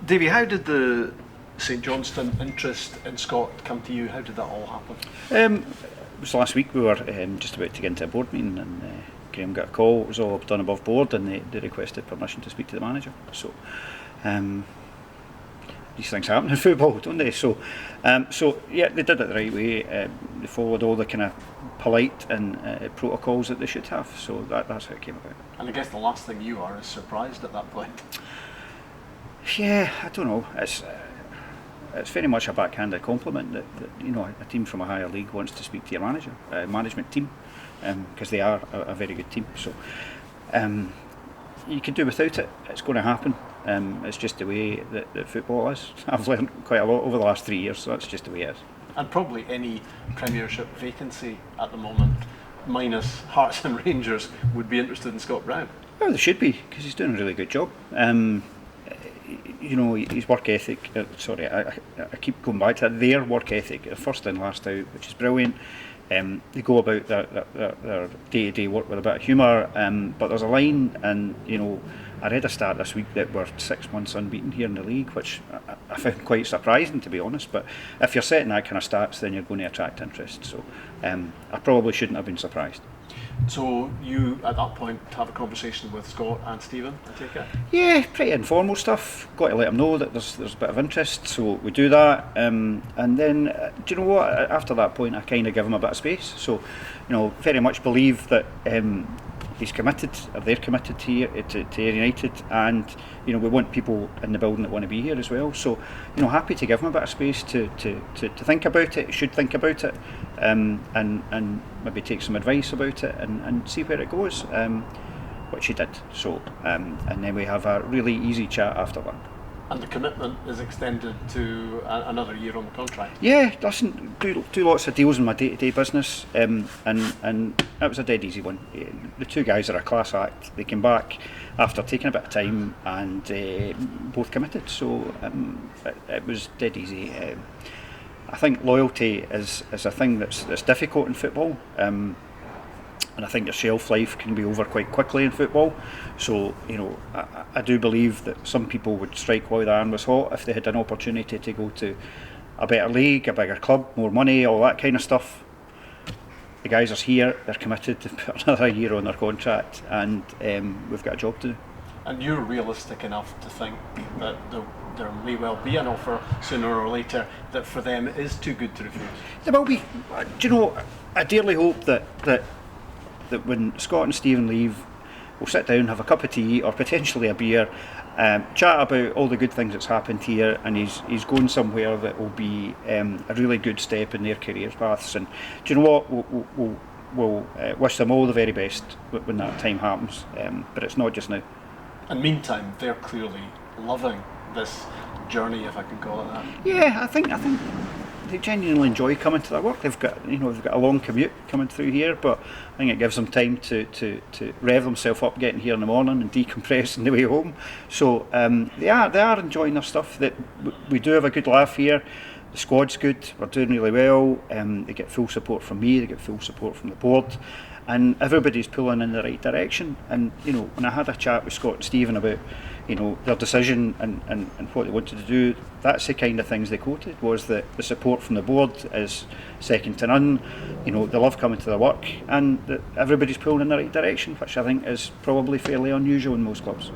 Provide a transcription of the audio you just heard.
Davey, how did the St Johnstone interest in Scott come to you? How did that all happen? It was last week. We were just about to get into a board meeting, and Graham got a call. It was all done above board, and they requested permission to speak to the manager. So these things happen in football, don't they? So yeah, they did it the right way. They followed all the kind of polite and protocols that they should have. So that's how it came about. And I guess the last thing you are is surprised at that point. Yeah, I don't know. It's very much a backhanded compliment that a team from a higher league wants to speak to your management team, because they are a very good team. So you can do without it. It's going to happen. It's just the way that football is. I've learned quite a lot over the last 3 years, so that's just the way it is. And probably any Premiership vacancy at the moment, minus Hearts and Rangers, would be interested in Scott Brown. Well, they should be, because he's doing a really good job. His work ethic, I keep going back to that, their work ethic, first in, last out, which is brilliant. They go about their day-to-day work with a bit of humour, but there's a line, and I read a stat this week that we're 6 months unbeaten here in the league, which I found quite surprising, to be honest. But if you're setting that kind of stats, then you're going to attract interest. So I probably shouldn't have been surprised. So you, at that point, have a conversation with Scott and Stephen, I take it? Yeah, pretty informal stuff. Got to let them know that there's a bit of interest, so we do that. And then, do you know what? After that point, I kind of give him a bit of space. So, very much believe that he's committed, or they're committed to Ayr United, and we want people in the building that want to be here as well. So, happy to give him a bit of space to think about it. He should think about it, and maybe take some advice about it and see where it goes, which he did. So, and then we have a really easy chat after that. And the commitment is extended to another year on the contract? Yeah, listen, do lots of deals in my day-to-day business, and that was a dead easy one. The two guys are a class act. They came back after taking a bit of time, and both committed, so it was dead easy. I think loyalty is a thing that's difficult in football. And I think your shelf life can be over quite quickly in football. So, I do believe that some people would strike while the iron was hot if they had an opportunity to go to a better league, a bigger club, more money, all that kind of stuff. The guys are here, they're committed to put another year on their contract, and we've got a job to do. And you're realistic enough to think that there may well be an offer sooner or later that for them is too good to refuse? There will be. I dearly hope that when Scott and Stephen leave, we'll sit down, have a cup of tea or potentially a beer, chat about all the good things that's happened here, and he's going somewhere that will be a really good step in their career paths. And do you know what? We'll wish them all the very best when that time happens, but it's not just now. And meantime, they're clearly loving this journey, if I can call it that. Yeah, I think they genuinely enjoy coming to their work. They've got a long commute coming through here, but I think it gives them time to rev themselves up getting here in the morning and decompress on the way home. So they are enjoying their stuff. That we do have a good laugh here. The squad's good. We're doing really well. They get full support from me. They get full support from the board, and everybody's pulling in the right direction. And when I had a chat with Scott and Stephen about their decision and what they wanted to do, that's the kind of things they quoted, was that the support from the board is second to none. They love coming to their work, and that everybody's pulling in the right direction, which I think is probably fairly unusual in most clubs.